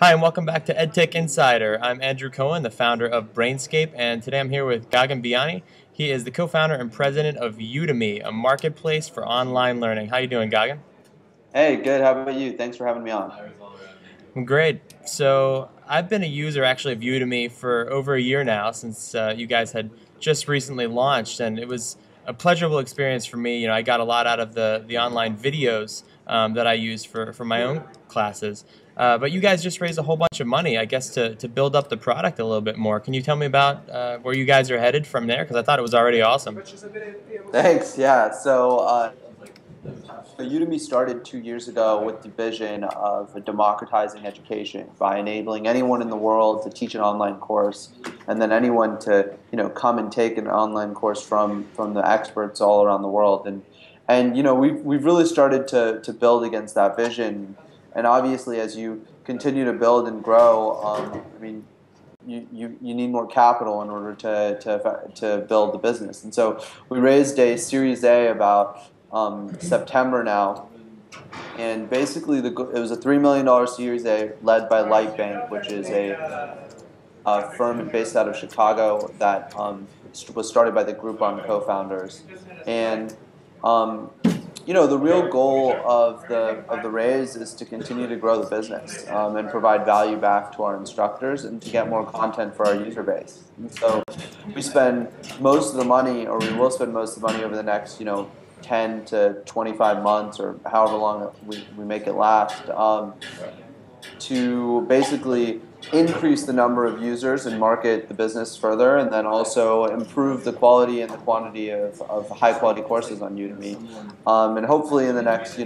Hi, and welcome back to EdTech Insider. I'm Andrew Cohen, the founder of Brainscape, and today I'm here with Gagan Biyani. He is the co-founder and president of Udemy, a marketplace for online learning. How you doing, Gagan? Hey, good. How about you? Thanks for having me on. I'm great. So I've been a user actually of Udemy for over a year now, since you guys had just recently launched, and it was a pleasurable experience for me. I got a lot out of the online videos that I use for my own classes. But you guys just raised a whole bunch of money, I guess, to build up the product a little bit more. Can you tell me about where you guys are headed from there? Because I thought it was already awesome. Thanks. Yeah. So Udemy started 2 years ago with the vision of democratizing education by enabling anyone in the world to teach an online course, and then anyone to come and take an online course from the experts all around the world. And we've really started to build against that vision. And obviously, as you continue to build and grow, you need more capital in order to build the business. And so we raised a Series A about September now, and basically it was a $3 million Series A led by Lightbank, which is a firm based out of Chicago that was started by the Groupon co-founders. And the real goal of the raise is to continue to grow the business and provide value back to our instructors and to get more content for our user base. And so we spend most of the money, or we will spend most of the money over the next 10 to 25 months, or however long we make it last, to basically increase the number of users and market the business further, and then also improve the quality and the quantity of high quality courses on Udemy. And hopefully in the next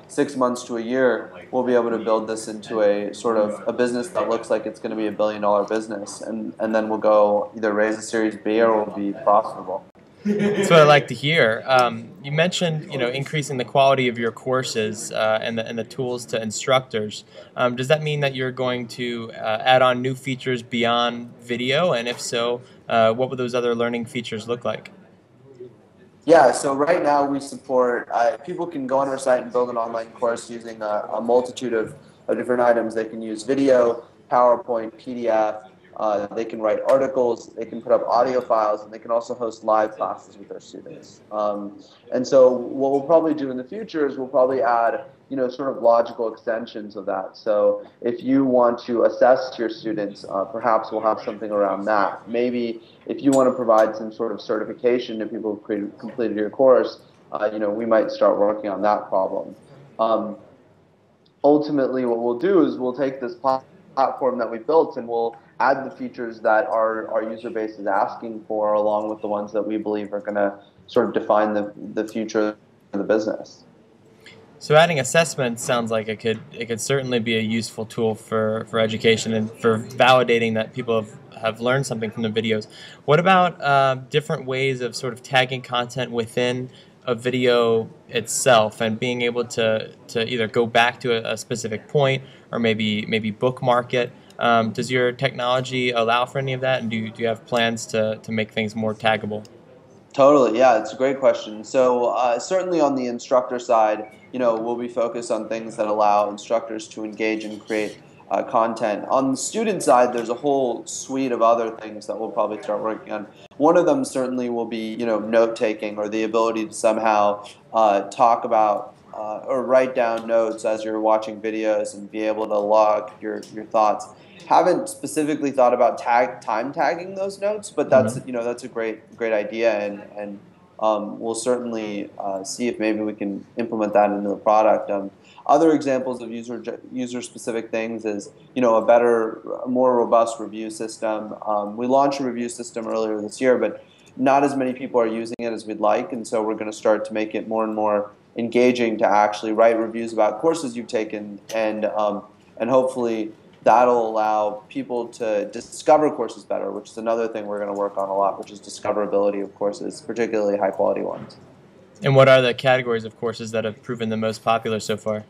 6 months to a year, we'll be able to build this into a sort of a business that looks like it's going to be $1 billion business, and then we'll go either raise a Series B or we'll be profitable. That's what I like to hear. You mentioned, increasing the quality of your courses and the tools to instructors. Does that mean that you're going to add on new features beyond video? And if so, what would those other learning features look like? Yeah, so right now we support, people can go on our site and build an online course using a multitude of different items. They can use video, PowerPoint, PDF, they can write articles, they can put up audio files, and they can also host live classes with their students. And so what we'll probably do in the future is we'll probably add sort of logical extensions of that. So if you want to assess your students, perhaps we'll have something around that. Maybe if you want to provide some sort of certification to people who completed your course, we might start working on that problem. Ultimately, what we'll do is we'll take this platform that we built and we'll add the features that our user base is asking for, along with the ones that we believe are going to sort of define the future of the business. So adding assessments sounds like it could certainly be a useful tool for education and for validating that people have learned something from the videos. What about different ways of sort of tagging content within a video itself and being able to either go back to a specific point or maybe bookmark it? Does your technology allow for any of that, and do you have plans to make things more taggable? Totally, yeah, it's a great question. So certainly on the instructor side, we'll be focused on things that allow instructors to engage and create content. On the student side, there's a whole suite of other things that we'll probably start working on. One of them certainly will be, note-taking, or the ability to somehow talk about or write down notes as you're watching videos and be able to log your thoughts. Haven't specifically thought about time tagging those notes, but that's a great idea, and we'll certainly see if maybe we can implement that into the product. Other examples of user specific things is a more robust review system. We launched a review system earlier this year, but not as many people are using it as we'd like, and so we're going to start to make it more and more engaging to actually write reviews about courses you've taken, and hopefully that'll allow people to discover courses better, which is another thing we're going to work on a lot, which is discoverability of courses, particularly high quality ones. And what are the categories of courses that have proven the most popular so far?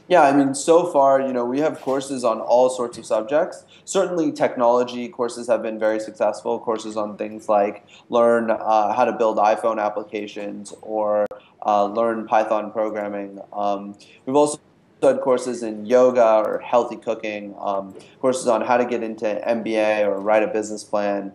Yeah, I mean, so far, we have courses on all sorts of subjects. Certainly technology courses have been very successful, courses on things like learn how to build iPhone applications or learn Python programming. We've also had courses in yoga or healthy cooking, courses on how to get into MBA or write a business plan,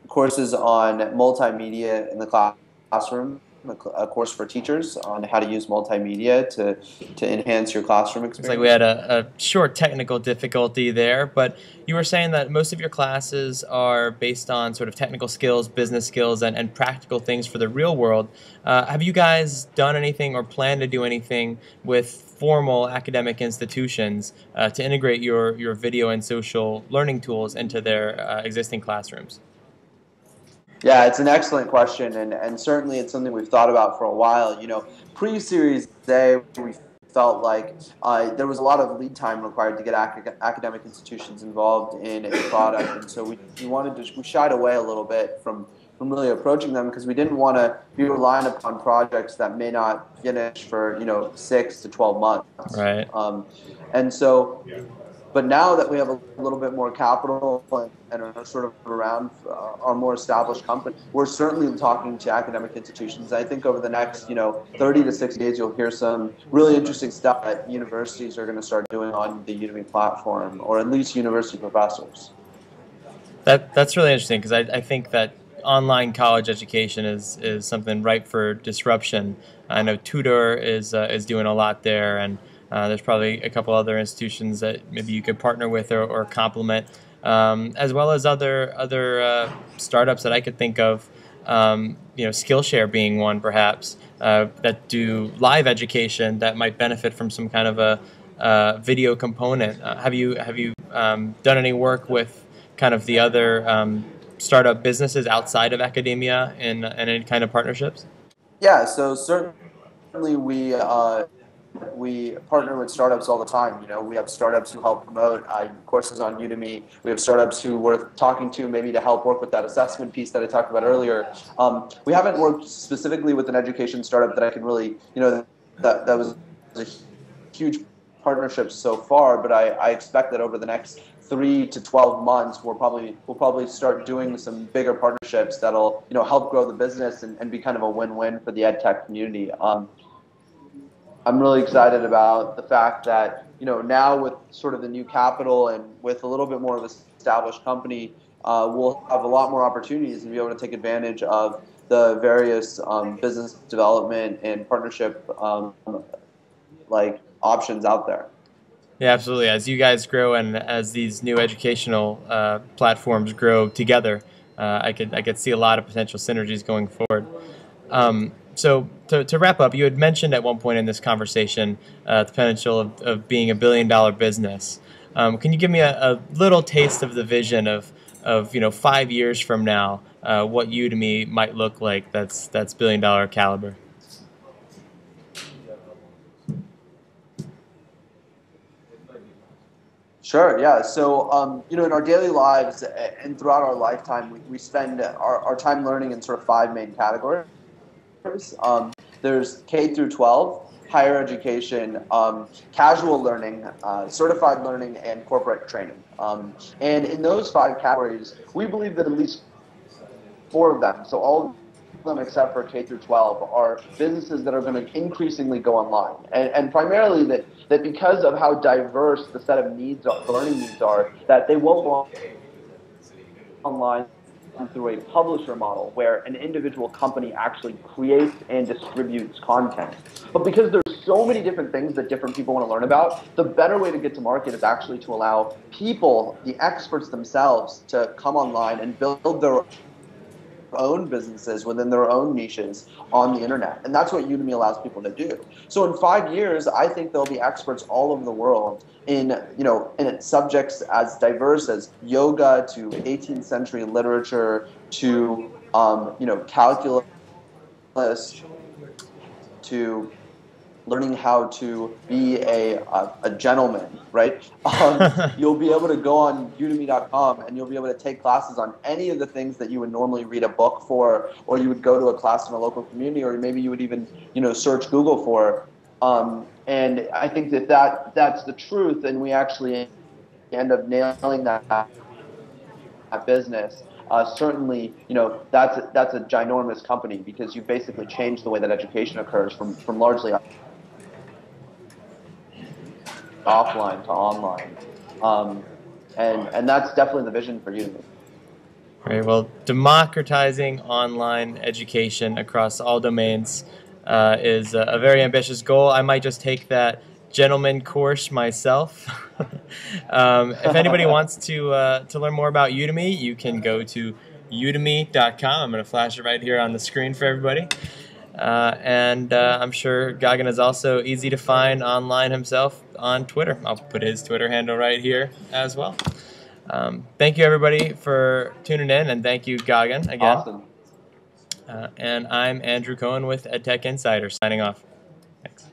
courses on multimedia in the classroom, a course for teachers on how to use multimedia to enhance your classroom It's like we had experience. a short technical difficulty there, but you were saying that most of your classes are based on sort of technical skills, business skills, and practical things for the real world. Have you guys done anything or plan to do anything with formal academic institutions to integrate your video and social learning tools into their existing classrooms? Yeah, it's an excellent question, and certainly it's something we've thought about for a while. Pre-Series A, we felt like there was a lot of lead time required to get academic institutions involved in a product, and so we shied away a little bit from really approaching them because we didn't want to be relying upon projects that may not finish for 6 to 12 months, Right. and so. But now that we have a little bit more capital and are sort of around our more established company, we're certainly talking to academic institutions. I think over the next 30 to 60 days, you'll hear some really interesting stuff that universities are going to start doing on the Udemy platform, or at least university professors. That's really interesting because I think that online college education is something ripe for disruption. I know Tutor is doing a lot there, and there's probably a couple other institutions that maybe you could partner with or complement, as well as other startups that I could think of. Skillshare being one, perhaps, that do live education that might benefit from some kind of a video component. Have you done any work with kind of the other startup businesses outside of academia in any kind of partnerships? Yeah, so certainly we partner with startups all the time. We have startups who help promote courses on Udemy. We have startups who we're talking to maybe to help work with that assessment piece that I talked about earlier. We haven't worked specifically with an education startup that I can really, that was a huge partnership so far, but I expect that over the next 3 to 12 months, we'll probably start doing some bigger partnerships that'll help grow the business and be kind of a win-win for the ed tech community. I'm really excited about the fact that now with sort of the new capital and with a little bit more of an established company, we'll have a lot more opportunities and be able to take advantage of the various business development and partnership like options out there. Yeah, absolutely. As you guys grow and as these new educational platforms grow together, I could see a lot of potential synergies going forward. So to wrap up, you had mentioned at one point in this conversation the potential of being $1 billion business. Can you give me a little taste of the vision of 5 years from now, what Udemy might look like that's $1 billion caliber? Sure, yeah. So, in our daily lives and throughout our lifetime, we spend our time learning in sort of five main categories. There's K through 12, higher education, casual learning, certified learning, and corporate training. And in those five categories, we believe that at least four of them, so all of them except for K through 12, are businesses that are going to increasingly go online. And primarily that because of how diverse the set of learning needs are, that they won't go online through a publisher model where an individual company actually creates and distributes content. But because there's so many different things that different people want to learn about, the better way to get to market is actually to allow people, the experts themselves, to come online and build their own businesses within their own niches on the internet. And that's what Udemy allows people to do. So in 5 years, I think there'll be experts all over the world in subjects as diverse as yoga to 18th century literature to calculus to learning how to be a gentleman, right? You'll be able to go on udemy.com and you'll be able to take classes on any of the things that you would normally read a book for, or you would go to a class in a local community, or maybe you would even search Google for. And I think that's the truth, and we actually end up nailing that business. Certainly, that's a ginormous company because you basically changed the way that education occurs from largely offline to online. Um, and that's definitely the vision for Udemy. Right. Well, democratizing online education across all domains is a very ambitious goal. I might just take that gentleman course myself. If anybody wants to learn more about Udemy, you can go to udemy.com. I'm going to flash it right here on the screen for everybody. And I'm sure Gagan is also easy to find online himself on Twitter. I'll put his Twitter handle right here as well. Thank you, everybody, for tuning in, and thank you, Gagan, again. Awesome. And I'm Andrew Cohen with EdTech Insider, signing off. Thanks.